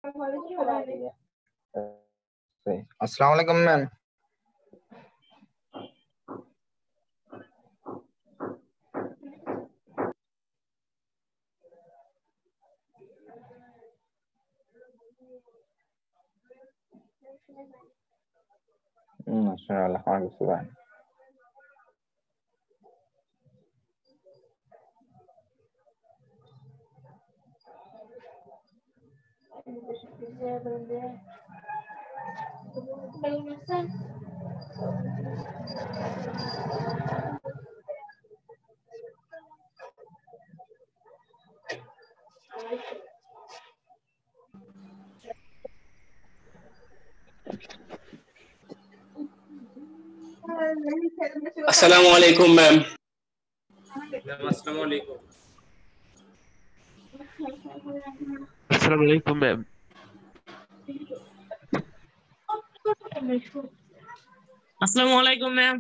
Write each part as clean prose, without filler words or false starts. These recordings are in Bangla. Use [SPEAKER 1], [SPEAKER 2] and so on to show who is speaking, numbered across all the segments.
[SPEAKER 1] अस्सलाम वालेकुम मैम। माशाअल्लाह।
[SPEAKER 2] अस्सलाम वालेकुम मैम।
[SPEAKER 3] अस्सलाम वालेकुम।
[SPEAKER 4] अस्सलाम वालेकुम मैम।
[SPEAKER 5] अस्सलाम वालेकुम मैम।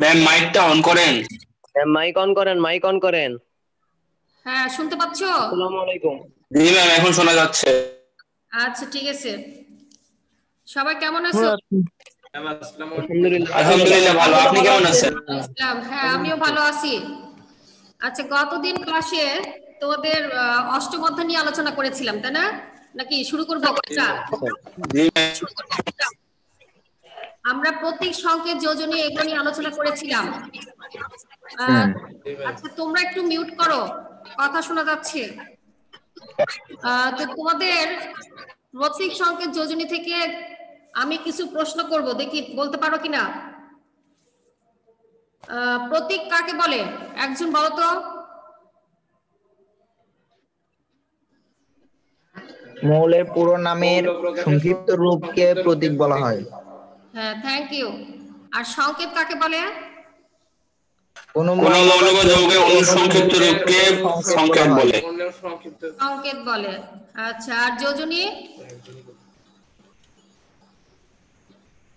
[SPEAKER 2] मैम माइकটা অন করেন।
[SPEAKER 6] মাইক অন করেন, মাইক অন করেন।
[SPEAKER 7] হ্যাঁ, শুনতে পাচ্ছো?
[SPEAKER 6] আসসালামু আলাইকুম।
[SPEAKER 2] জি ম্যাম, এখন শোনা যাচ্ছে।
[SPEAKER 7] আচ্ছা, ঠিক আছে। সবাই কেমন আছো?
[SPEAKER 2] আলহামদুলিল্লাহ ভালো। আপনি কেমন আছেন?
[SPEAKER 7] হ্যাঁ, আমিও ভালো আছি। আচ্ছা, গতদিন ক্লাসে তোমাদের অষ্টম অধ্যায় নিয়ে আলোচনা করেছিলাম, তাই না? নাকি শুরু করবো? আমরা প্রতীক, সংকেত, যোজনী এগুলো নিয়ে আলোচনা করেছিলাম। আচ্ছা, তোমরা একটু মিউট করো, কথা শোনা যাচ্ছে। তো তোমাদের প্রতীক, সংকেত, যোজনী থেকে আমি কিছু প্রশ্ন করব, দেখি বলতে পারো কিনা। প্রতীক কাকে বলে? একজন বলো তো।
[SPEAKER 1] মৌলের পুরো নামের সংক্ষিপ্ত রূপকে প্রতীক বলা হয়।
[SPEAKER 7] হ্যাঁ, থ্যাংক ইউ। আর সংকেত কাকে বলে?
[SPEAKER 2] কোন মৌল বা যৌগের অনুসংক্ষিপ্ত রূপকে সংকেত বলে।
[SPEAKER 7] সংকেত বলে। আচ্ছা, আর যোজনী?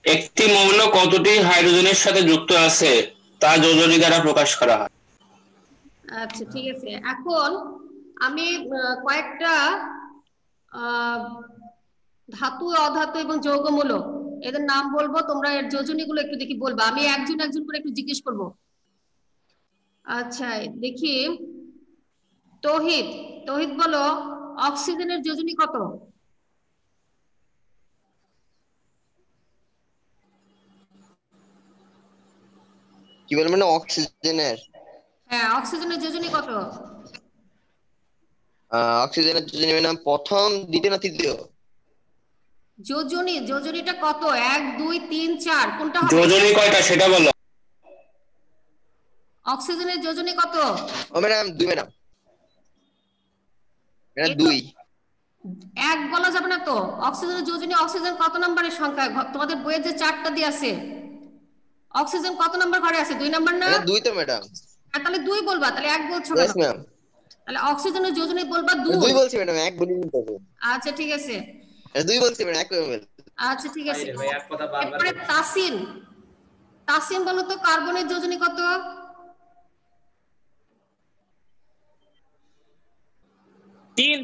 [SPEAKER 2] একটি মৌল কতটি হাইড্রোজেনের সাথে যুক্ত আছে তা যোজনী দ্বারা প্রকাশ করা হয়।
[SPEAKER 7] আচ্ছা, ঠিক আছে। এখন আমি কয়েকটা ধাতু, অধাতু এবং যৌগমূলক এদের নাম বলবো, তোমরা এর যোজনীগুলো একটু দেখি বলবা। আমি একজন একজন করে একটু জিজ্ঞেস করব। আচ্ছা, দেখি। তৌহিদ, তৌহিদ বলো, অক্সিজেনের যোজনী কত?
[SPEAKER 6] কি বলবেন? মানে অক্সিজেনের?
[SPEAKER 7] হ্যাঁ, অক্সিজেনের যোজনী কত?
[SPEAKER 6] অক্সিজেনের যোজনী নাম প্রথম, দ্বিতীয় না তৃতীয়?
[SPEAKER 7] যোজনী, যোজনীটা কত? 1 2 3 4 কোনটা হবে?
[SPEAKER 2] যোজনী কয়টা সেটা বলো।
[SPEAKER 7] অক্সিজেনের যোজনী কত?
[SPEAKER 6] ও ম্যাডাম 2 ম্যাডাম। এটা 2।
[SPEAKER 7] এক বলা যাবে না তো। অক্সিজেনের যোজনী, অক্সিজেন কত নম্বরের সংখ্যা? তোমাদের বইয়ে যে চার্টটা দিয়ে আছে, অক্সিজেন কত নম্বর ঘরে আছে? 2 নম্বর না?
[SPEAKER 6] এটা 2 তো ম্যাডাম।
[SPEAKER 7] তাহলে 2 বলবা, তাহলে 1 বলছো কেন?
[SPEAKER 6] Yes ma'am.
[SPEAKER 7] তাহলে অক্সিজেনের যোজনী বলবা 2।
[SPEAKER 6] 2 বলছি ম্যাডাম, 1 বলিনি তো।
[SPEAKER 7] আচ্ছা, ঠিক আছে।
[SPEAKER 6] এটা 2 বলছি ম্যাডাম, 1 বল।
[SPEAKER 7] আচ্ছা, ঠিক আছে। এরপরে তাসিন, তাসিন বলো তো, কার্বনের যোজনী কত?
[SPEAKER 5] 3।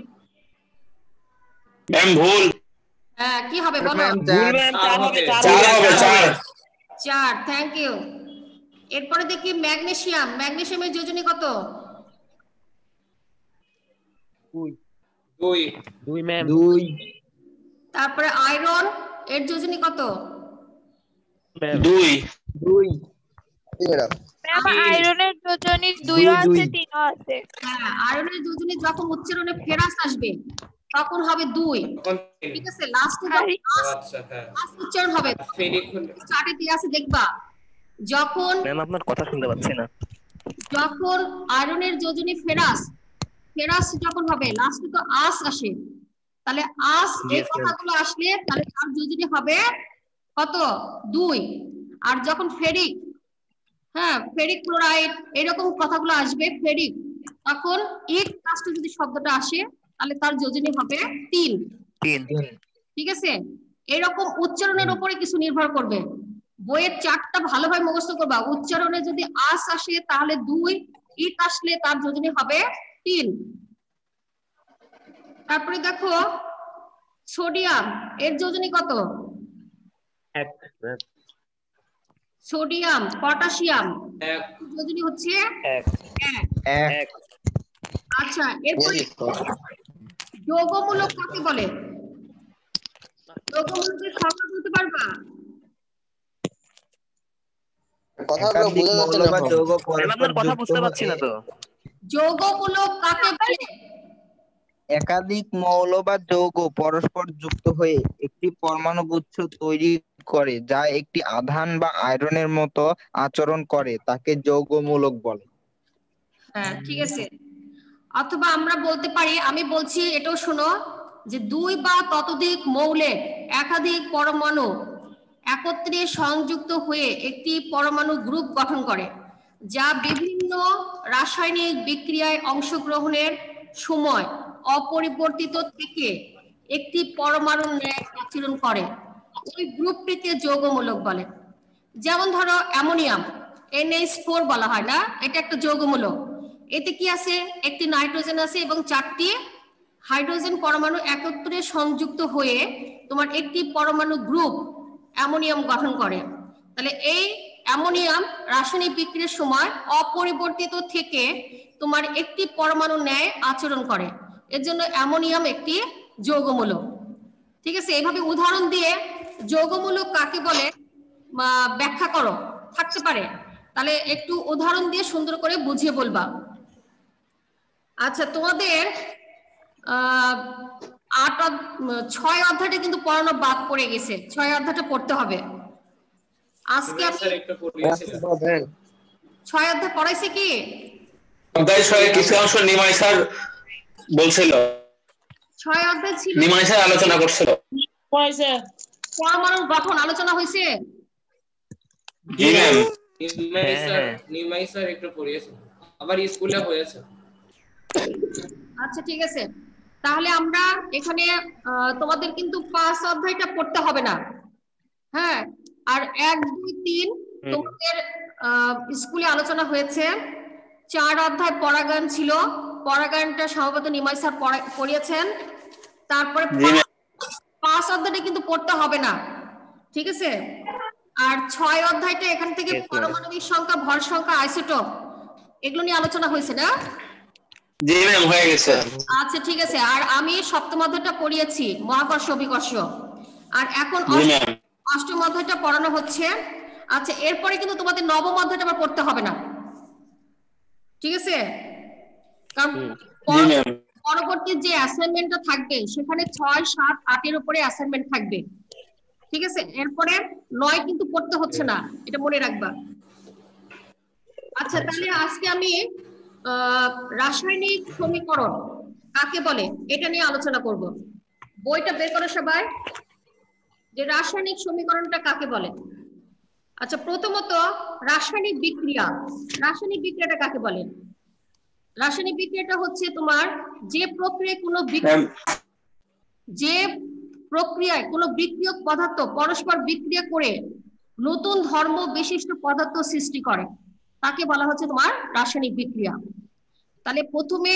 [SPEAKER 2] ম্যাম ভুল।
[SPEAKER 7] হ্যাঁ, কি হবে বলো?
[SPEAKER 5] ভুল ম্যাম, 4 হবে।
[SPEAKER 7] 4, থ্যাংক ইউ। এরপরে দেখি ম্যাগনেসিয়াম, ম্যাগনেসিয়ামের যোজনী কত?
[SPEAKER 4] 2 ম্যাম।
[SPEAKER 1] 2।
[SPEAKER 7] তারপরে আয়রন, এর যোজনী কত?
[SPEAKER 2] 2।
[SPEAKER 1] 2
[SPEAKER 6] ম্যাডাম।
[SPEAKER 8] ম্যাম, আয়রনের যোজনী 2 আছে, 3 আছে।
[SPEAKER 7] হ্যাঁ, আয়রনের যোজনী যখন উচ্চারণে ফেরাস আসবে তখন হবে 2। ঠিক আছে, লাস্টে যখন লাস্ট উচ্চারণ হবে চার্টে দিয়ে আছে, দেখবা। যখন
[SPEAKER 9] ম্যাম আপনার কথা শুনতে পাচ্ছি না।
[SPEAKER 7] যখন আয়রনের যোজনী ফেরাস, ফেরাস যখন হবে লাস্টে তো আস আসে, তাহলে আস এই
[SPEAKER 9] Yes, ma'am.
[SPEAKER 7] কথাগুলো আসলে তাহলে তার যোজনী হবে কত? 2। আর যখন ফেরিক, হ্যাঁ ফেরিক ক্লোরাইড এরকম কথাগুলো আসবে ফেরিক, তখন এক লাস্টে যদি শব্দটা আসে তাহলে তার যোজনী হবে 3।
[SPEAKER 9] 3
[SPEAKER 7] ঠিক আছে, এরকম উচ্চারণের উপরে কিছু নির্ভর করবে। বইয়ের চারটা ভালোভাবে মুখস্থ করবা। উচ্চারণে যদি আস আসে তাহলে 2, ইক আসলে তার যোজনী হবে 3। তারপরে দেখো সোডিয়াম, এর যোজনী কত?
[SPEAKER 9] 1
[SPEAKER 7] সোডিয়াম, পটাশিয়াম
[SPEAKER 3] এক
[SPEAKER 7] যোজনী হচ্ছে
[SPEAKER 9] 1
[SPEAKER 7] 1। আচ্ছা, এরপরে যৌগমূলক কাকে বলে? যৌগমূলকের সংজ্ঞা বলতে পারবা?
[SPEAKER 6] কথাগুলো
[SPEAKER 1] একাধিক
[SPEAKER 6] বোঝা যাচ্ছে
[SPEAKER 1] মৌল
[SPEAKER 6] না
[SPEAKER 1] বা
[SPEAKER 6] এখন।
[SPEAKER 1] যৌগ
[SPEAKER 9] ম্যাম আপনার
[SPEAKER 1] পরস্পর
[SPEAKER 9] কথা
[SPEAKER 1] যুক্ত
[SPEAKER 9] বুঝতে পারছি না
[SPEAKER 1] হয়ে
[SPEAKER 9] তো।
[SPEAKER 7] যৌগমূলক কাকে বলে?
[SPEAKER 1] একাধিক মৌল বা যৌগ পরস্পর যুক্ত হয়ে একটি পরমাণু গুচ্ছ তৈরি করে যা একটি আধান বা আয়রনের মতো আচরণ করে তাকে যৌগমূলক বলে।
[SPEAKER 7] হ্যাঁ ঠিক আছে, অথবা আমরা বলতে পারি, আমি বলছি এটাও শোনো, যে 2 বা ততোধিক মৌলের একাধিক পরমাণু একত্রে সংযুক্ত হয়ে একটি পরমাণু গ্রুপ গঠন করে, যা বিভিন্ন রাসায়নিক বিক্রিয়ায় অংশগ্রহণের সময় অপরিবর্তিত থেকে একটি পরমাণুর ন্যায় আচরণ করে। ওই গ্রুপটিকে যৌগমূলক বলে। যেমন ধরো অ্যামোনিয়াম, NH4 বলা হয় না, এটা একটা যৌগমূলক। এতে কি আছে? একটি নাইট্রোজেন আছে এবং 4টি হাইড্রোজেন পরমাণু একত্রে সংযুক্ত হয়ে তোমার একটি পরমাণু গ্রুপ অ্যামোনিয়াম গঠন করে। তাহলে এই অ্যামোনিয়াম রাসায়নিক বিক্রিয়ার সময় অপরিবর্তিত থেকে তোমার একটি পরমাণু ন্যায় আচরণ করে, এর জন্য অ্যামোনিয়াম একটি যৌগমূলক। ঠিক আছে, এইভাবে উদাহরণ দিয়ে যৌগমূলক কাকে বলে ব্যাখ্যা করো, থাকতে পারে, তাহলে একটু উদাহরণ দিয়ে সুন্দর করে বুঝিয়ে বলবা। আচ্ছা, তোমাদের 6 অধ্যায়টা কিন্তু পড়ানো বাদ পড়ে গেছে, 6 অধ্যায়টা পড়তে হবে। আজকে আমি
[SPEAKER 3] স্যার একটু পড়িয়েছিলেন।
[SPEAKER 7] 6 অধ্যায় পড়াইছি কি?
[SPEAKER 2] অধ্যায় 6 কিছু অংশ নিমাই স্যার বলছিল,
[SPEAKER 7] 6 অধ্যায় ছিল,
[SPEAKER 2] নিমাই স্যার আলোচনা করছিল।
[SPEAKER 5] পড়াইছে।
[SPEAKER 7] পরমাণুর গঠন আলোচনা হয়েছে।
[SPEAKER 2] জি ম্যাম।
[SPEAKER 3] নিমাই স্যার একটু পড়িয়েছিলেন, আবার স্কুলে হয়েছে।
[SPEAKER 7] আচ্ছা ঠিক আছে, তাহলে আমরা এখানে তোমাদের কিন্তু 5 অধ্যায়টা পড়তে হবে না, হ্যাঁ। আর 1, 2, 3 তোমাদের স্কুলে আলোচনা হয়েছে। 4 অধ্যায় পরাগায়ন ছিল, পরাগায়নটা সম্ভবত নিমাই স্যার পড়িয়েছেন। তারপরে 5 অধ্যায়টা কিন্তু পড়তে হবে না, ঠিক আছে। আর 6 অধ্যায়টা এখান থেকে পারমাণবিক সংখ্যা, ভর সংখ্যা, আইসোটোপ এগুলো নিয়ে আলোচনা হয়েছে না?
[SPEAKER 2] জি ম্যাম, হয়ে গেছে।
[SPEAKER 7] আচ্ছা ঠিক আছে, আর আমি 7ম অধ্যায়টা পড়িয়েছি, মহাকর্ষ অভিকর্ষ, আর এখন
[SPEAKER 2] জি ম্যাম।
[SPEAKER 7] 8ম অধ্যায়টা পড়ানো হচ্ছে। আচ্ছা, এরপরে কিন্তু তোমাদের 9ম অধ্যায়টা আবার পড়তে হবে না, ঠিক আছে, কারণ
[SPEAKER 2] জি ম্যাম।
[SPEAKER 7] পরবর্তী যে অ্যাসাইনমেন্টটা থাকবে সেখানে 6, 7, 8 এর উপরে অ্যাসাইনমেন্ট থাকবে, ঠিক আছে। এরপরে 9 কিন্তু পড়তে হচ্ছে না, এটা মনে রাখবা। আচ্ছা, তাহলে আজকে আমি রাসায়নিক সমীকরণ কাকে বলে এটা নিয়ে আলোচনা করব। বইটা বের করো সবাই, যে রাসায়নিক সমীকরণটা কাকে বলে। আচ্ছা, প্রথমত রাসায়নিক বিক্রিয়া, রাসায়নিক বিক্রিয়াটা কাকে বলে? রাসায়নিক বিক্রিয়াটা হচ্ছে তোমার যে প্রক্রিয়ায় কোনো বিক্রিয়ক পদার্থ পরস্পর বিক্রিয়া করে নতুন ধর্ম বিশিষ্ট পদার্থ সৃষ্টি করে, তাকে বলা হচ্ছে তোমার রাসায়নিক বিক্রিয়া। তাহলে প্রথমে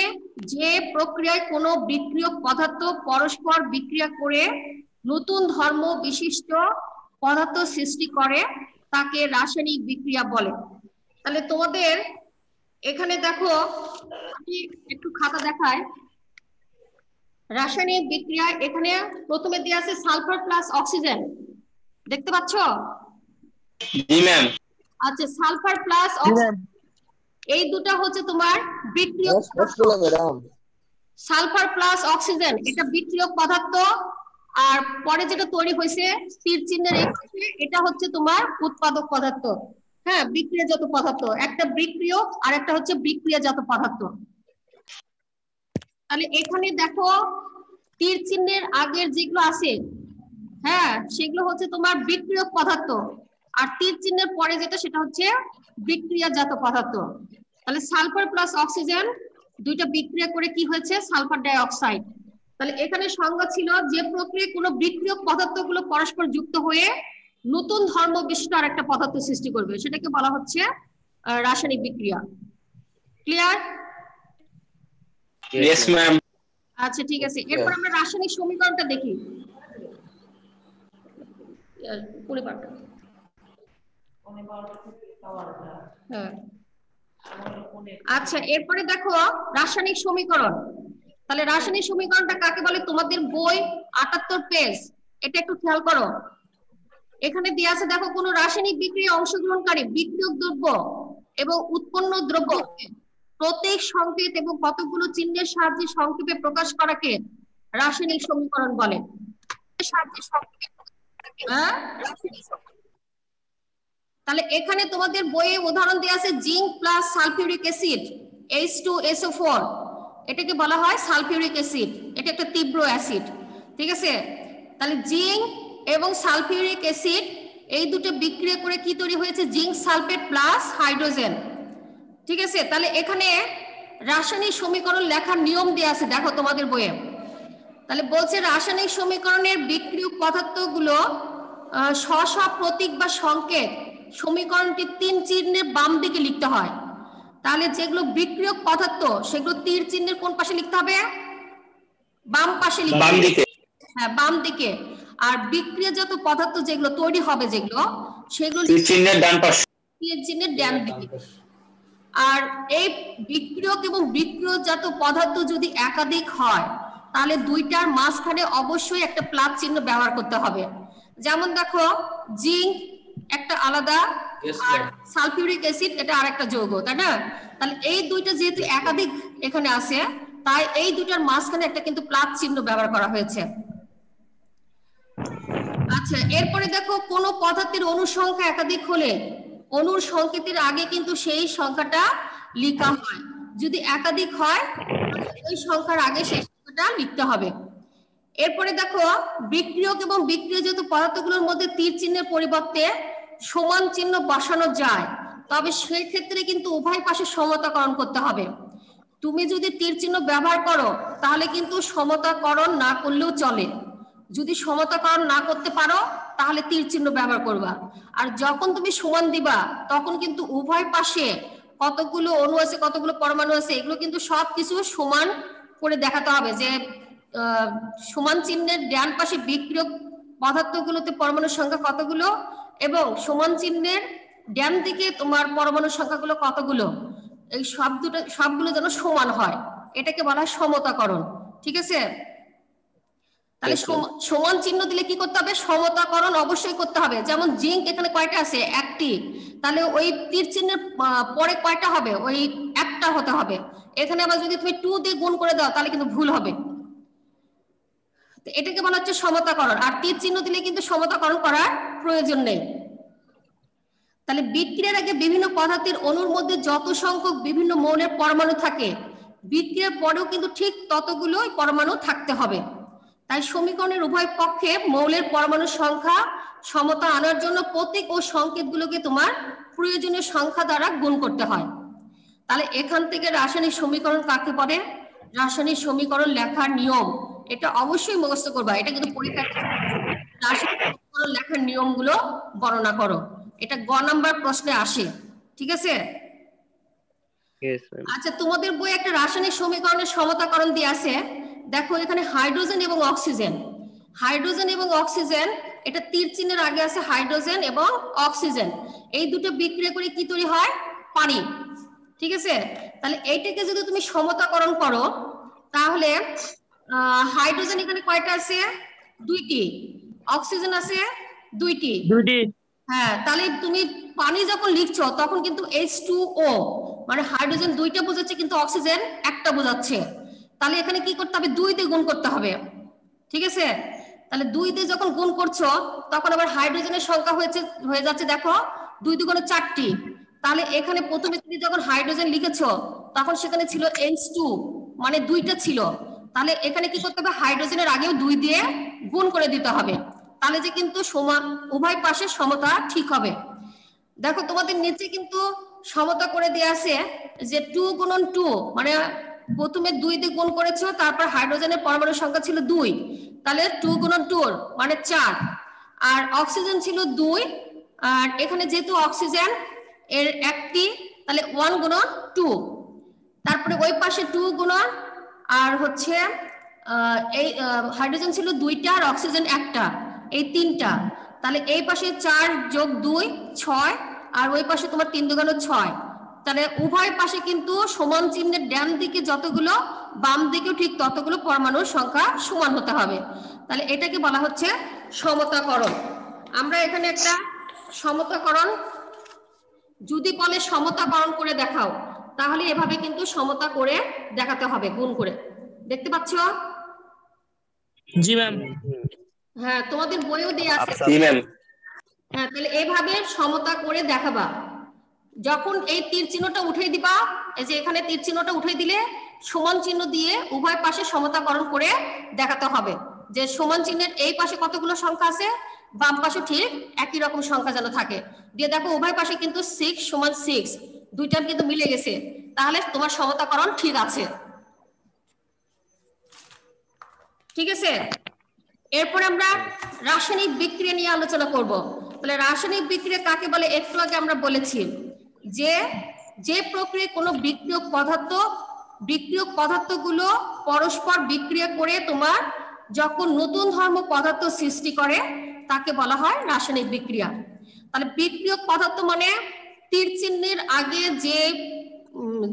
[SPEAKER 7] যে প্রক্রিয়ায় কোনো বিক্রিয়ক পদার্থ পরস্পর বিক্রিয়া করে নতুন ধর্ম বিশিষ্ট পদার্থ সৃষ্টি করে তাকে রাসায়নিক বিক্রিয়া বলে। তাহলে তোমাদের এখানে দেখো, আমি একটু খাতা দেখাই। রাসায়নিক বিক্রিয়া এখানে প্রথমে দেওয়া আছে সালফার প্লাস অক্সিজেন, দেখতে পাচ্ছ?
[SPEAKER 2] জি ম্যাম।
[SPEAKER 7] আচ্ছা, সালফার প্লাস অক্সিজেন এই দুটো হচ্ছে তোমার বিক্রিয়ক পদার্থ। সালফার প্লাস অক্সিজেন এটা বিক্রিয়ক পদার্থ, আর পরে যেটা তৈরি হয়েছে তীর চিহ্নের এই পাশে, এটা হচ্ছে তোমার উৎপাদক পদার্থ, হ্যাঁ, বিক্রিয়াজাত পদার্থ, একটা বিক্রিয়ক আর একটা হচ্ছে বিক্রিয়াজাত পদার্থ। তাহলে এখানে দেখো তীর চিহ্নের আগের যেগুলো আছে, হ্যাঁ, সেগুলো হচ্ছে তোমার বিক্রিয়ক পদার্থ, আর তীর চিহ্নের পরে যেটা সেটা হচ্ছে বিক্রিয়াজাত পদার্থ। তাহলে সালফার প্লাস অক্সিজেন দুইটা বিক্রিয়া করে কি হয়েছে? Sulphur die oxide. তাহলে এখানে সংজ্ঞা ছিল যে প্রক্রিয়ায় কোনো বিক্রিয়ক পদার্থগুলো পরস্পর যুক্ত হয়ে নতুন ধর্ম বিশিষ্ট আর একটা পদার্থ সৃষ্টি করবে, সেটাকে বলা হচ্ছে রাসায়নিক বিক্রিয়া। ক্লিয়ার?
[SPEAKER 2] Yes ma'am.
[SPEAKER 7] আচ্ছা ঠিক আছে, এরপর আমরা রাসায়নিক সমীকরণটা দেখি। হ্যাঁ, আচ্ছা এরপরে দেখো রাসায়নিক সমীকরণ। তাহলে রাসায়নিক সমীকরণটা কাকে বলে? তোমাদের বই 78 পেজ, এটা একটু খেয়াল করো। এখানে দেয়া আছে দেখো, কোন রাসায়নিক বিক্রিয়ায় অংশগ্রহণকারী বিক্রিয়ক দ্রব্য এবং উৎপন্ন দ্রব্য প্রতীক, সংকেত এবং কতগুলো চিহ্নের সাহায্যে সংক্ষেপে প্রকাশ করাকে রাসায়নিক সমীকরণ বলে। হ্যাঁ, তাহলে এখানে তোমাদের বইয়ে উদাহরণ দেওয়া আছে zinc plus sulphuric acid H2SO4, এটাকে বলা হয় সালফিউরিক অ্যাসিড, এটা একটা তীব্র অ্যাসিড। ঠিক আছে, তাহলে জিঙ্ক এবং সালফিউরিক অ্যাসিড এই দুটো বিক্রিয়া করে কি তৈরি হয়েছে? Zinc sulphate plus hydrogen. ঠিক আছে, তাহলে এখানে রাসায়নিক সমীকরণ লেখার নিয়ম দেওয়া আছে দেখো তোমাদের বইয়ে। তাহলে বলছে রাসায়নিক সমীকরণের বিক্রিয়ক পদার্থগুলো স্ব প্রতীক বা সংকেত সমীকরণটি 3 চিহ্নের বাম দিকে লিখতে হয়। তাহলে যেগুলো বিক্রিয়ক পদার্থ সেগুলো তীর চিহ্নের কোন পাশে লিখতে হবে? বাম পাশে লিখতে হবে। হ্যাঁ, বাম দিকে। আর বিক্রিয়াজাত পদার্থ যেগুলো তৈরি হবে যেগুলো, সেগুলো
[SPEAKER 2] তীর চিহ্নের ডান পাশে।
[SPEAKER 7] তীর চিহ্নের ডান দিকে। আর এই বিক্রিয়ক এবং বিক্রিয়াজাত পদার্থ যদি একাধিক হয় তাহলে দুইটার মাঝখানে অবশ্যই একটা প্লাস চিহ্ন ব্যবহার করতে হবে। যেমন দেখো জিঙ্ক একটা আলাদা, আর সালফিউরিক অ্যাসিড এটা আরেকটা যৌগ, তাই না? তাহলে এই দুইটা যেহেতু একাধিক এখানে আছে, তাই এই দুইটার মাঝখানে একটা কিন্তু প্লাস চিহ্ন ব্যবহার করা হয়েছে। আচ্ছা, এরপরে দেখো কোন পদার্থের অণুর সংখ্যা একাধিক হলে অণুর সংকেতের আগে কিন্তু সেই সংখ্যাটা লেখা হয়। যদি একাধিক হয় ওই সংখ্যার আগে সেই সংখ্যাটা লিখতে হবে। এরপরে দেখো বিক্রিয়ক এবং বিক্রিয়াজাত পদার্থগুলোর মধ্যে তীর চিহ্নের পরিবর্তে সমান চিহ্ন বসানো যায়, তবে সেই ক্ষেত্রে কিন্তু উভয় পাশে সমতাকরণ করতে হবে। তুমি যদি তীর চিহ্ন ব্যবহার করো তাহলে কিন্তু সমতাকরণ না করলেও চলে। যদি সমতাকরণ না করতে পারো তাহলে তীর চিহ্ন ব্যবহার করবা। আর যখন তুমি সমান দিবা তখন কিন্তু উভয় পাশে কতগুলো অণু আছে, কতগুলো পরমাণু আছে, এগুলো কিন্তু সবকিছু সমান করে দেখাতে হবে। যে সমান চিহ্নের ডান পাশে বিক্রিয়ক পদার্থগুলোতে পরমাণুর সংখ্যা কতগুলো এবং সমান চিহ্নের ডান দিকে তোমার পরমাণুর সংখ্যাগুলো কতগুলো, এই সবগুলো যেন সমান হয়, এটাকে বলা হয় সমতাকরণ। ঠিক আছে, তাহলে সমান চিহ্ন দিলে কি করতে হবে? সমতাকরণ অবশ্যই করতে হবে। যেমন জিঙ্ক এখানে কয়টা আছে? একটি, তাহলে ওই তীর চিহ্নের পরে কয়টা হবে? ওই একটা হতে হবে। এখানে আবার যদি তুমি 2 দিয়ে গুণ করে দাও তাহলে কিন্তু ভুল হবে। এটাকে বলা হচ্ছে সমতাকরণ। আর তীর চিহ্ন দিলে কিন্তু সমতাকরণ করার প্রয়োজন নেই। তাহলে বিক্রিয়ার আগে বিভিন্ন পদার্থের অণুর মধ্যে যত সংখ্যক বিভিন্ন মৌলের পরমাণু থাকে, বিক্রিয়ার পরেও কিন্তু ঠিক ততগুলোই পরমাণু থাকতে হবে। তাই সমীকরণের উভয় পক্ষে মৌলের পরমাণুর সংখ্যা সমতা আনার জন্য প্রতীক ও সংকেতগুলোকে তোমার প্রয়োজনীয় সংখ্যা দ্বারা গুণ করতে হয়। তাহলে এখান থেকে রাসায়নিক সমীকরণ কাকে বলে? রাসায়নিক সমীকরণ লেখার নিয়ম এটা অবশ্যই মুখস্থ করবা। এটা কিন্তু পরীক্ষায় রাসায়নিক সমীকরণ লেখার নিয়মগুলো বর্ণনা করো, এটা গ নাম্বার প্রশ্নে আসে। ঠিক আছে, আচ্ছা তোমাদের বই একটা রাসায়নিক সমীকরণের সমতাকরণ দিয়ে আছে। দেখো এখানে হাইড্রোজেন এবং অক্সিজেন, হাইড্রোজেন এবং অক্সিজেন, এটা তীর চিহ্নের আগে আছে হাইড্রোজেন এবং অক্সিজেন, এই দুটো বিক্রিয়া করে কি তৈরি হয়? পানি। ঠিক আছে, তাহলে এইটাকে যদি তুমি সমতাকরণ করো তাহলে হাইড্রোজেন এখানে কয়টা আছে? 2টি, অক্সিজেন আছে 2টি। হ্যাঁ, তাহলে তুমি পানি যখন লিখছো তখন কিন্তু H2O মানে হাইড্রোজেন 2টা বোঝাচ্ছে কিন্তু অক্সিজেন একটা বোঝাচ্ছে। তাহলে এখানে কি করতে হবে? 2 দিয়ে গুণ করতে হবে। ঠিক আছে, তাহলে 2 দিয়ে যখন গুণ করছো তখন আবার হাইড্রোজেনের সংখ্যা হয়ে যাচ্ছে দেখো 2 দুগুণে 4টি। তাহলে এখানে প্রথমে তুমি যখন হাইড্রোজেন লিখেছো তখন সেখানে ছিল H2, মানে 2টা ছিল। তাহলে এখানে কি করতে হবে, হাইড্রোজেনের আগেও 2 দিয়ে গুণ করে দিতে হবে, তাহলে যে কিন্তু সমান উভয় পাশে সমতা ঠিক হবে। দেখো তোমাদের নিচে কিন্তু সমতা করে দেয়া আছে যে 2 গুণন 2, মানে প্রথমে 2 দিয়ে গুণ করেছো, তারপর হাইড্রোজেনের পরমাণুর সংখ্যা ছিল 2, তাহলে 2 গুণন 2 মানে 4। আর অক্সিজেন ছিল 2, আর এখানে যেহেতু অক্সিজেন এর একটি, তাহলে 1 গুণন 2। তারপরে ওই পাশে 2 গুণন আর হচ্ছে এই হাইড্রোজেন ছিল 2টা আর অক্সিজেন 1টা, এই 3টা। তাহলে এই পাশে 4 যোগ 2 6, আর ওই পাশে তোমার 3 দুগুণ 6। তাহলে উভয় পাশে কিন্তু সমান চিহ্নের ডান দিকে যতগুলো, বাম দিকেও ঠিক ততগুলো পরমাণুর সংখ্যা সমান হতে হবে। তাহলে এটাকে বলা হচ্ছে সমতাকরণ। আমরা এখানে একটা সমতাকরণ, যদি বলে সমতাকরণ করে দেখাও, তাহলে এভাবে কিন্তু সমতা করে দেখাতে হবে, গুণ করে। দেখতে পাচ্ছ?
[SPEAKER 5] জি ম্যাম।
[SPEAKER 7] হ্যাঁ, তোমাদের বইও দেয়া আছে।
[SPEAKER 2] জি ম্যাম।
[SPEAKER 7] হ্যাঁ, তাহলে এইভাবে সমতা করে দেখাবা। যখন এই তীর চিহ্নটা উঠিয়ে দিবা, এই যে এখানে তীর চিহ্নটা উঠিয়ে দিলে সমান চিহ্ন দিয়ে উভয় পাশে সমতাকরণ করে দেখাতে হবে, যে সমান চিহ্নের এই পাশে কতগুলো সংখ্যা আছে, বাম পাশে ঠিক একই রকম সংখ্যা যেন থাকে। দিয়ে দেখো উভয় পাশে কিন্তু 6 সমান 6, দুইটা কিন্তু মিলে গেছে, তাহলে তোমার সমতাকরণ ঠিক আছে। ঠিক আছে, এরপর আমরা রাসায়নিক বিক্রিয়া নিয়ে আলোচনা করব। তাহলে রাসায়নিক বিক্রিয়া কাকে বলে? একটু আগে আমরা বলেছি যে প্রক্রিয়ায় কোনো বিক্রিয়ক পদার্থগুলো পরস্পর বিক্রিয়া করে তোমার যখন নতুন ধর্ম পদার্থ সৃষ্টি করে তাকে বলা হয় রাসায়নিক বিক্রিয়া। তাহলে বিক্রিয়ক পদার্থ মানে তীর চিহ্নের আগে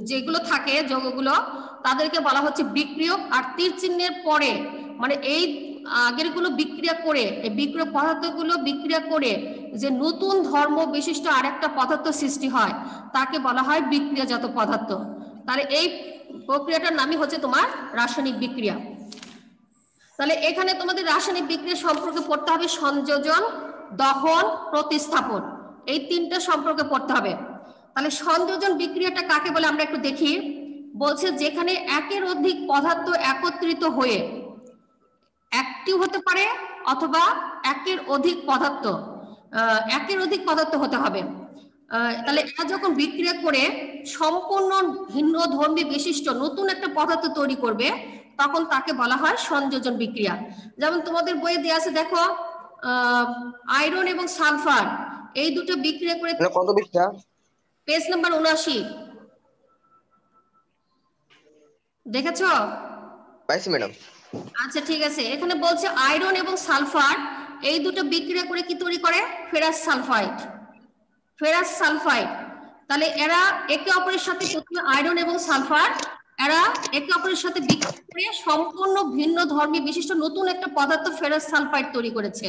[SPEAKER 7] যেগুলো থাকে যৌগগুলো, তাদেরকে বলা হচ্ছে বিক্রিয়ক। আর তীর চিহ্নের পরে মানে এই আগের গুলো বিক্রিয়া করে, এই বিক্রিয়ক পদার্থগুলো বিক্রিয়া করে যে নতুন ধর্ম বিশিষ্ট আরেকটা পদার্থ সৃষ্টি হয় তাকে বলা হয় বিক্রিয়াজাত পদার্থ। তাহলে এই প্রক্রিয়াটার নামই হচ্ছে তোমার রাসায়নিক বিক্রিয়া। তাহলে এখানে তোমাদের রাসায়নিক বিক্রিয়া সম্পর্কে পড়তে হবে সংযোজন, দহন, প্রতিস্থাপন, এই 3টা সম্পর্কে পড়তে হবে। তাহলে সংযোজন বিক্রিয়াটা কাকে বলে আমরা একটু দেখি। বলছে যেখানে একের অধিক পদার্থ একত্রিত হয়ে, একটি হতে পারে অথবা একের অধিক পদার্থ হতে হবে। তাহলে এরা যখন বিক্রিয়া করে সম্পূর্ণ ভিন্ন ধর্মী বিশিষ্ট নতুন একটা পদার্থ তৈরি করবে তখন তাকে বলা হয় সংযোজন বিক্রিয়া। যেমন তোমাদের বইয়ে দেয়া আছে, দেখো আয়রন এবং সালফার এই দুটো বিক্রিয়া করে,
[SPEAKER 6] কত পৃষ্ঠা?
[SPEAKER 7] পেজ নাম্বার 79 দেখেছো?
[SPEAKER 6] পাইছি ম্যাডাম।
[SPEAKER 7] আচ্ছা ঠিক আছে, এখানে বলছে আয়রন এবং সালফার এই দুটো বিক্রিয়া করে কি তৈরি করে? Ferrous sulphide. তাহলে এরা একে অপরের সাথে, প্রথমে আয়রন এবং সালফার এরা একে অপরের সাথে বিক্রিয়া করে সম্পূর্ণ ভিন্ন ধর্মী বিশিষ্ট নতুন একটা পদার্থ ফেরাস সালফাইড তৈরি করেছে।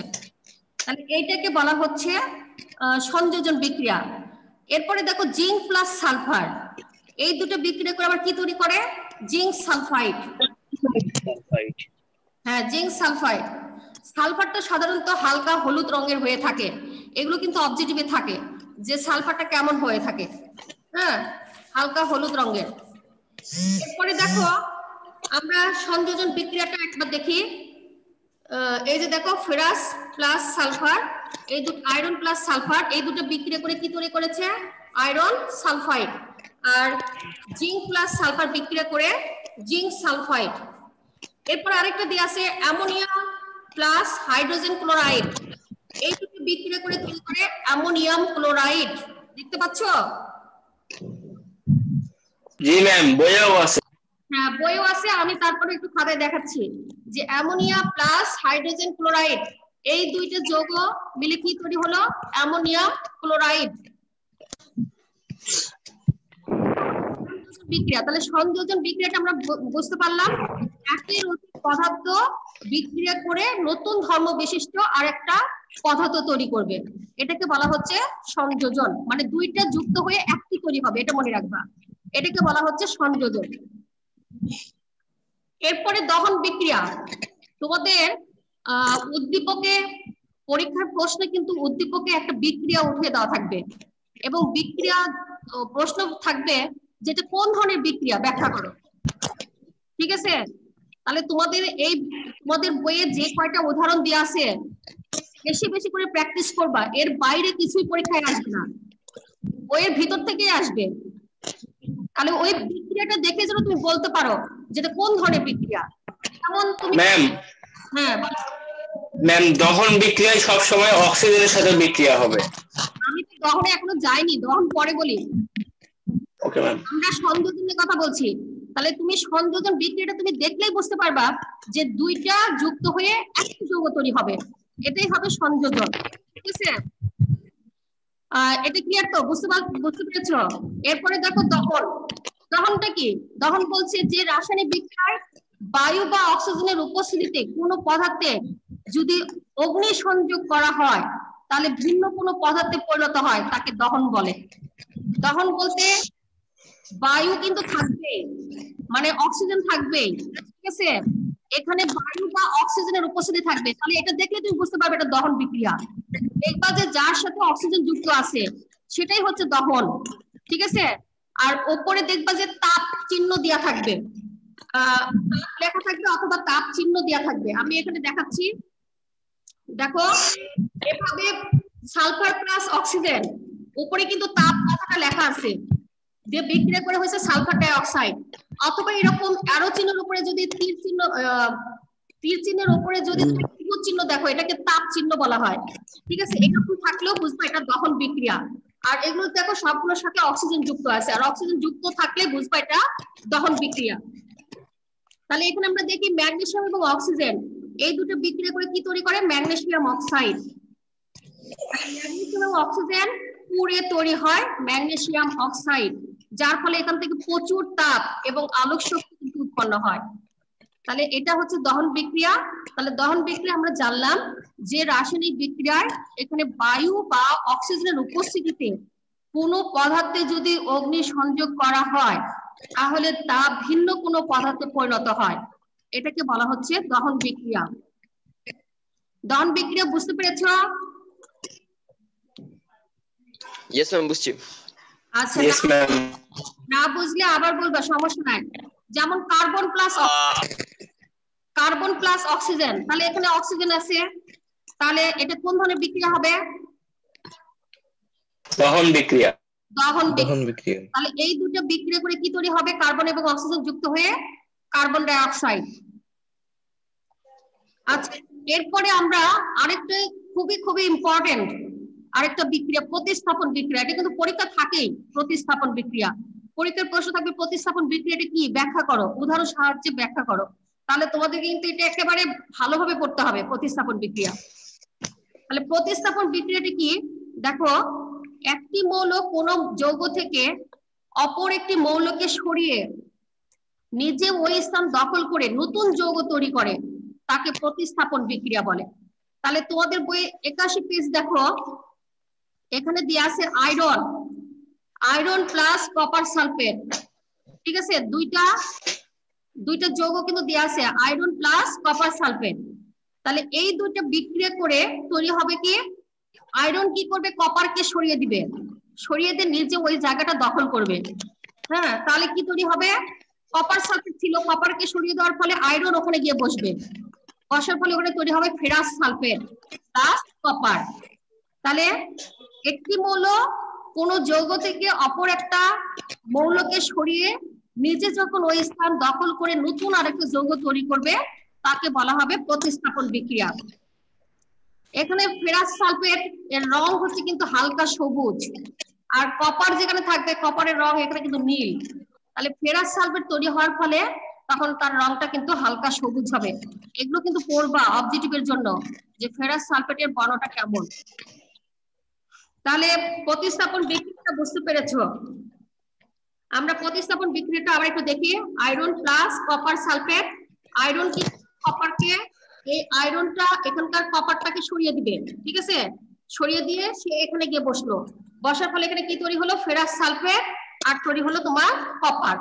[SPEAKER 7] তাহলে এইটাকে বলা হচ্ছে সংযোজন বিক্রিয়া। এরপরে দেখো জিঙ্ক প্লাস সালফার এই দুটো বিক্রিয়া করে আবার কি তৈরি করে? Zinc sulphide. হ্যাঁ, জিঙ্ক সালফাইড। সালফারটা সাধারণত হালকা হলুদ রঙের হয়ে থাকে, এগুলো কিন্তু অবজেক্টিভে থাকে যে সালফারটা কেমন হয়ে থাকে। হ্যাঁ, হালকা হলুদ রঙের। এরপরে দেখো আমরা সংযোজন বিক্রিয়াটা একবার দেখি। এই যে দেখো ফেরাস প্লাস সালফার, এই দুটো আয়রন প্লাস সালফার এই দুটো বিক্রিয়া করে কি তৈরি করেছে? Iron sulphide. আর জিঙ্ক প্লাস সালফার বিক্রিয়া করে জিঙ্ক সালফাইড। এরপর আরেকটা দিয়ে আছে অ্যামোনিয়া প্লাস হাইড্রোজেন ক্লোরাইড, এই দুটো বিক্রিয়া করে তৈরি করে অ্যামোনিয়াম ক্লোরাইড। দেখতে পাচ্ছ?
[SPEAKER 2] জি ম্যাম, বইয়েও আছে।
[SPEAKER 7] হ্যাঁ, বইও আছে, আমি তারপরে একটু খাতায় দেখাচ্ছি যে অ্যামোনিয়া প্লাস হাইড্রোজেন ক্লোরাইড এই দুইটা যৌগ মিলে কি তৈরি হলো? অ্যামোনিয়াম ক্লোরাইড বিক্রিয়া। তাহলে সংযোজন বিক্রিয়াটা আমরা বুঝতে পারলাম, একের অধিক পদার্থ বিক্রিয়া করে নতুন ধর্ম বিশিষ্ট আরেকটা পদার্থ তৈরি করবে, এটাকে বলা হচ্ছে সংযোজন। মানে দুইটা যুক্ত হয়ে একটি তৈরি হবে, এটা মনে রাখবা, এটাকে বলা হচ্ছে সংযোজন। এরপরে দহন বিক্রিয়া। তোমাদের উদ্দীপকে পরীক্ষার প্রশ্নে কিন্তু উদ্দীপকে একটা বিক্রিয়া উঠিয়ে দেওয়া থাকবে এবং বিক্রিয়া প্রশ্ন থাকবে যেটা কোন ধরনের বিক্রিয়া ব্যাখ্যা করো। ঠিক আছে, তাহলে তোমাদের বইয়ে যে কয়টা উদাহরণ দেওয়া আছে বেশি বেশি করে প্র্যাকটিস করবা, এর বাইরে কিছুই পরীক্ষায় আসবে না, বইয়ের ভিতর থেকেই আসবে। তাহলে ওই বিক্রিয়াটা দেখে যেন তুমি বলতে পারো যেটা কোন ধরনের বিক্রিয়া। যেমন তুমি হ্যাঁ
[SPEAKER 2] ম্যাম দহন বিক্রিয়ায় সব সময় অক্সিজেনের সাথে বিক্রিয়া হবে।
[SPEAKER 7] আমি তো দহনে এখনো যাইনি, দহন পরে বলি।
[SPEAKER 2] Okay ma'am.
[SPEAKER 7] আমরা সংযোজনের কথা বলছি, তাহলে তুমি সংযোজন বিক্রিয়াটা তুমি দেখলেই বুঝতে পারবা যে দুইটা যুক্ত হয়ে একটা যৌগ তৈরি হবে, এটাই হবে সংযোজন। ঠিক আছে, এটা ক্লিয়ার তো? বুঝতে পেরেছো? এরপরে দেখো দহন। দহনটা কি? দহন বলছে যে রাসায়নিক বিক্রিয়ায় বায়ু বা অক্সিজেনের উপস্থিতিতে কোনো পদার্থে যদি অগ্নি সংযোগ করা হয় তাহলে ভিন্ন কোনো পদার্থে পরিণত হয়, তাকে দহন বলে। দহন বলতে বায়ু কিন্তু থাকবেই, মানে অক্সিজেন থাকবেই। ঠিক আছে, এখানে বায়ু বা অক্সিজেনের উপস্থিতি থাকবে, তাহলে এটা দেখলে তুমি বুঝতে পারবে এটা দহন বিক্রিয়া। দেখবা যে যার সাথে অক্সিজেন যুক্ত আছে সেটাই হচ্ছে দহন। ঠিক আছে, আর উপরে দেখবা যে তাপ চিহ্ন দেয়া থাকবে, লেখা থাকবে অথবা তাপ চিহ্ন দেয়া থাকবে। আমি এখানে দেখাচ্ছি, দেখো এভাবে সালফার প্লাস অক্সিজেন, উপরে কিন্তু তাপ কথাটা লেখা আছে, যে বিক্রিয়া করে হয়েছে সালফার ডাই অক্সাইড। অথবা এরকম অ্যারো চিহ্নের উপরে যদি তীর চিহ্নের উপরে যদি ত্রিভুজ চিহ্ন দেখো, এটাকে তাপ চিহ্ন বলা হয়। ঠিক আছে, এরকম থাকলেও বুঝবো এটা দহন বিক্রিয়া। আর এগুলো দেখো সবগুলোর সাথে অক্সিজেন যুক্ত আছে, আর অক্সিজেন যুক্ত থাকলে বুঝবো এটা দহন বিক্রিয়া। তাহলে এখানে আমরা দেখি ম্যাগনেসিয়াম এবং অক্সিজেন এই দুটো বিক্রিয়া করে কি তৈরি করে? Magnesium oxide. ম্যাগনেসিয়াম এবং অক্সিজেন পুড়ে তৈরি হয় ম্যাগনেসিয়াম অক্সাইড, যার ফলে এখান থেকে প্রচুর তাপ এবং আলোক শক্তি কিন্তু উৎপন্ন হয়। তাহলে এটা হচ্ছে দহন বিক্রিয়া। তাহলে দহন বিক্রিয়া আমরা জানলাম যে রাসায়নিক বিক্রিয়ায় এখানে বায়ু বা অক্সিজেনের উপস্থিতিতে কোনো পদার্থে যদি অগ্নি সংযোগ করা হয় তাহলে তা ভিন্ন কোনো পদার্থে পরিণত হয়, এটাকে বলা হচ্ছে দহন বিক্রিয়া। দহন বিক্রিয়া বুঝতে পেরেছো?
[SPEAKER 10] ইয়েস ম্যাম, বুঝছি।
[SPEAKER 7] আচ্ছা, না বুঝলে আবার বলবা, সমস্যা নাই। যেমন কার্বন প্লাস অক্সিজেন, তাহলে এখানে অক্সিজেন আছে, তাহলে এটা কোন ধরনের বিক্রিয়া হবে?
[SPEAKER 2] দহন বিক্রিয়া।
[SPEAKER 7] দহন বিক্রিয়া। তাহলে এই দুটো বিক্রিয়া করে কি তৈরি হবে? কার্বন এবং অক্সিজেন যুক্ত হয়ে কার্বন ডাই অক্সাইড। আচ্ছা, এরপরে আমরা আরেকটা খুবই খুবই ইম্পর্টেন্ট আরেকটা বিক্রিয়া, প্রতিস্থাপন বিক্রিয়া। এটা কিন্তু পরীক্ষা থাকেই, প্রতিস্থাপন বিক্রিয়া। পরীক্ষার প্রশ্ন থাকবে প্রতিস্থাপন বিক্রিয়াটা কি, ব্যাখ্যা করো, উদাহরণ সাহায্যে ব্যাখ্যা করো। তাহলে তোমাদের কিন্তু এটা একেবারে ভালোভাবে পড়তে হবে, প্রতিস্থাপন বিক্রিয়া। তাহলে প্রতিস্থাপন বিক্রিয়াটা কি? দেখো, একটি মৌল কোন যৌগ থেকে অপর একটি মৌলকে সরিয়ে নিজে ওই স্থান দখল করে নতুন যৌগ তৈরি করে, তাকে প্রতিস্থাপন বিক্রিয়া বলে। তাহলে তোমাদের বইয়ে 81 পেজ দেখো, এখানে দেয়া আছে আয়রন প্লাস কপার সালফেট। ঠিক আছে, দুইটা যৌগ কিন্তু দেয়া আছে, আয়রন প্লাস কপার সালফেট। তাহলে এই দুইটা বিক্রিয়া করে তৈরি হবে কি? আয়রন কি করবে? কপারকে সরিয়ে দিবে, সরিয়ে দিয়ে নিজে ওই জায়গাটা দখল করবে। হ্যাঁ, তাহলে কি তৈরি হবে? কপার সালফেট ছিল, কপারকে সরিয়ে দেওয়ার ফলে আয়রন ওখানে গিয়ে বসবে, বসার ফলে ওখানে তৈরি হবে ফেরাস সালফেট প্লাস কপার। তাহলে একটি মৌল কোন যৌগ থেকে অপর একটা মৌলকে সরিয়ে নিজে যখন ওই স্থান দখল করে নতুন আরেকটা যৌগ তৈরি করবে, তাকে বলা হবে প্রতিস্থাপন বিক্রিয়া। এখানে ফেরাস সালফেট এর রং হচ্ছে কিন্তু হালকা সবুজ, আর কপার যেখানে থাকবে কপারের রং এখানে কিন্তু নীল। তাহলে ফেরাস সালফেট তৈরি হওয়ার ফলে তখন তার রংটা কিন্তু হালকা সবুজ হবে। এগুলো কিন্তু পড়বা অবজেক্টিভের জন্য, যে ফেরাস সালফেটের বর্ণটা কেমন। তাহলে প্রতিস্থাপন বিক্রিয়াটা বুঝতে পেরেছো? আমরা প্রতিস্থাপন বিক্রিয়াটা আবার একটু দেখি। Iron plus copper sulphate, iron কি কপারকে, এই আয়রনটা এখানকার কপারটাকে সরিয়ে দিবে। ঠিক আছে, সরিয়ে দিয়ে সে এখানে গিয়ে বসলো, বসার ফলে এখানে কি তৈরি হলো? ফেরাস সালফেট, আর তৈরি হলো তোমার কপার।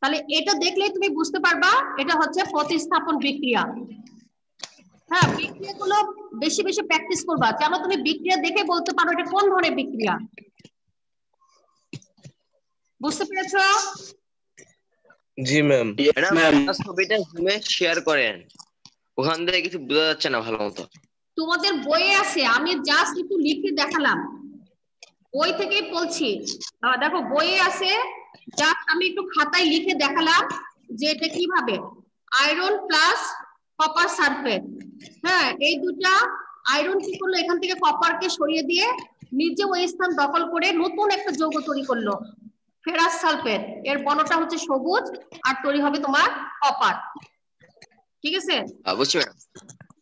[SPEAKER 7] তাহলে এটা দেখলেই তুমি বুঝতে পারবা এটা হচ্ছে প্রতিস্থাপন বিক্রিয়া। হ্যাঁ, বিক্রিয়াগুলো বেশি বেশি প্র্যাকটিস করবা, যেন তুমি বিক্রিয়া দেখে বলতে পারো এটা কোন ধরনের বিক্রিয়া। বুঝতে পেরেছো?
[SPEAKER 9] জি ম্যাম।
[SPEAKER 10] ম্যাডাম ছবিটা জুমে শেয়ার করেন, ওখান থেকে কিছু বোঝা যাচ্ছে না ভালো মতো।
[SPEAKER 7] তোমাদের বইয়ে আছে, আমি জাস্ট একটু লিখে দেখালাম, বই থেকেই বলছি। দেখো বইয়ে আছে, জাস্ট আমি একটু খাতায় লিখে দেখালাম যে এটা কিভাবে। আয়রন প্লাস কপার সালফেট, হ্যাঁ এই দুটা আয়রন কি করলো, এখান থেকে কপারকে সরিয়ে দিয়ে নিজে ওই স্থান দখল করে নতুন একটা যৌগ তৈরি করলো, ফেরাস সালফেট। এর বর্ণটা হচ্ছে সবুজ আর তৈরি হবে তোমার কপার। ঠিক আছে?
[SPEAKER 10] বুঝছি ম্যাডাম।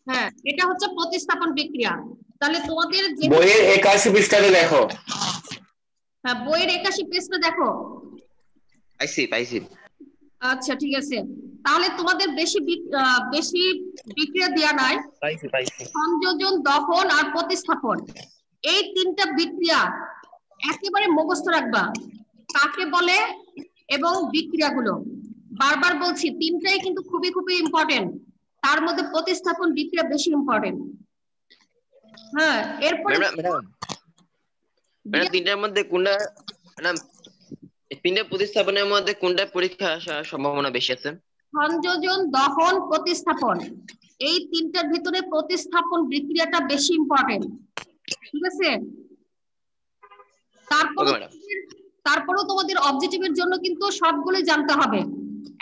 [SPEAKER 7] হ্যাঁ, এটা হচ্ছে প্রতিস্থাপন বিক্রিয়া। তাহলে তোমাদের যে
[SPEAKER 2] বইয়ের 81 পৃষ্ঠাতে দেখো।
[SPEAKER 7] হ্যাঁ, বইয়ের 81 পৃষ্ঠা দেখো।
[SPEAKER 10] পাইছি।
[SPEAKER 7] আচ্ছা ঠিক আছে, তাহলে তোমাদের বেশি বিক্রিয়া দেয়া নাই।
[SPEAKER 9] পাইছি।
[SPEAKER 7] সংযোজন, দহন আর প্রতিস্থাপন, এই তিনটা বিক্রিয়া একেবারে মুখস্থ রাখবা, কাকে বলে এবং বিক্রিয়াগুলো। বারবার বলছি, তিনটাই কিন্তু খুবই খুবই ইম্পর্টেন্ট, তার মধ্যে প্রতিস্থাপন বিক্রিয়া বেশি ইম্পর্টেন্ট। হ্যাঁ, এরপরে
[SPEAKER 10] ম্যাডাম তিনটার মধ্যে কোনটা, ম্যাডাম তিনটা প্রতিস্থাপনের মধ্যে কোনটা পরীক্ষা আসার সম্ভাবনা বেশি আছে?
[SPEAKER 7] সংযোজন, দহন, প্রতিস্থাপন, এই তিনটার ভিতরে প্রতিস্থাপন বিক্রিয়াটা বেশি ইম্পর্টেন্ট। ঠিক আছে? তারপরেও তোমাদের অবজেক্টিভের জন্য কিন্তু সবগুলো জানতে হবে।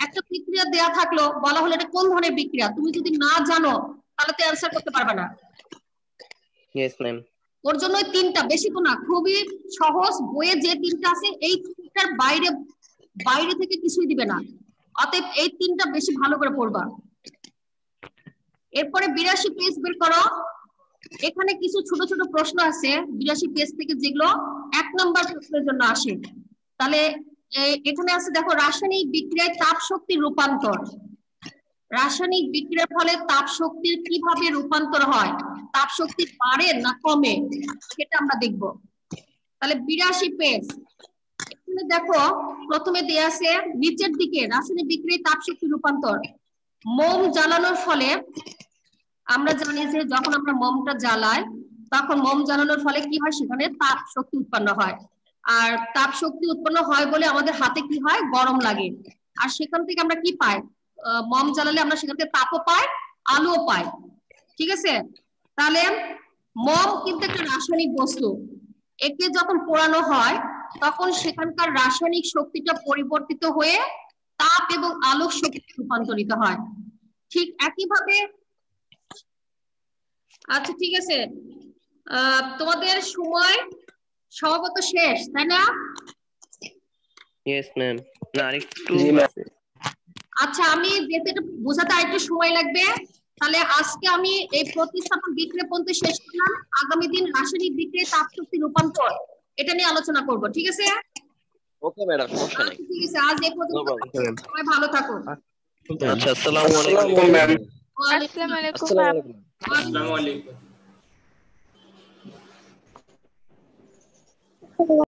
[SPEAKER 7] একটা বিক্রিয়া দেয়া থাকলো, বলা হলো এটা কোন ধরনের বিক্রিয়া, তুমি যদি না জানো তাহলে তো অ্যান্সার করতে পারবে না।
[SPEAKER 9] Yes ma'am.
[SPEAKER 7] ওর জন্য তিনটা, বেশি তো না, খুবই সহজ, বইয়ে যে তিনটা আছে এই তিনটার বাইরে থেকে কিছুই দিবে না, অতএব এই তিনটা বেশি ভালো করে পড়বা। এরপরে 82 পেজ বের করো। এখানে কিছু ছোট ছোট প্রশ্ন আছে 82 পেজ থেকে, যেগুলো 1 নম্বর প্রশ্নের জন্য আসে। তাহলে এখানে আছে দেখো, রাসায়নিক বিক্রিয়ায় তাপ শক্তির রূপান্তর। রাসায়নিক বিক্রিয়ার ফলে তাপ শক্তির কিভাবে রূপান্তর হয়, তাপ শক্তি বাড়ে না কমে, সেটা আমরা দেখব। তাহলে 82 পেজ, এখানে দেখো প্রথমে দেয়া আছে নিচের দিকে রাসায়নিক বিক্রিয়ায় তাপ শক্তি রূপান্তর। মোম জ্বালানোর ফলে, আমরা জানি যে যখন আমরা মোমটা জ্বালাই তখন মোম জ্বালানোর ফলে কি হয়, সেখানে তাপ শক্তি উৎপন্ন হয়। আর তাপ শক্তি উৎপন্ন হয় বলে আমাদের হাতে কি হয়, গরম লাগে। আর সেখান থেকে আমরা কি পাই, মোম জ্বালালে আমরা সেখান থেকে তাপও পাই, আলোও পাই। ঠিক আছে? তাহলে মোম কিন্তু একটা রাসায়নিক বস্তু, একে যখন পোড়ানো হয় তখন সেখানকার রাসায়নিক শক্তিটা পরিবর্তিত হয়ে তাপ এবং আলোক শক্তিতে রূপান্তরিত হয়। ঠিক একইভাবে, আচ্ছা ঠিক আছে, তোমাদের সময় সম্ভবত শেষ, তাই না?
[SPEAKER 9] Yes ma'am. না আরেকটু আছে।
[SPEAKER 7] আচ্ছা, আমি যেতে বোঝাতে আরেকটু সময় লাগবে। তাহলে আজকে আমি এই প্রতিস্থাপন বিক্রিয়া পর্যন্ত শেষ করলাম। আগামী দিন রাসায়নিক বিক্রিয়ায় তাপ শক্তি রূপান্তর, এটা নিয়ে আলোচনা করব। ঠিক আছে?
[SPEAKER 10] ওকে ম্যাডাম, সমস্যা নেই।
[SPEAKER 7] ঠিক আছে, আজ এই পর্যন্ত, সবাই ভালো থাকো।
[SPEAKER 9] আচ্ছা, আসসালামু আলাইকুম ম্যাম।
[SPEAKER 8] আসসালামু আলাইকুম।
[SPEAKER 3] আসসালামু আলাইকুম।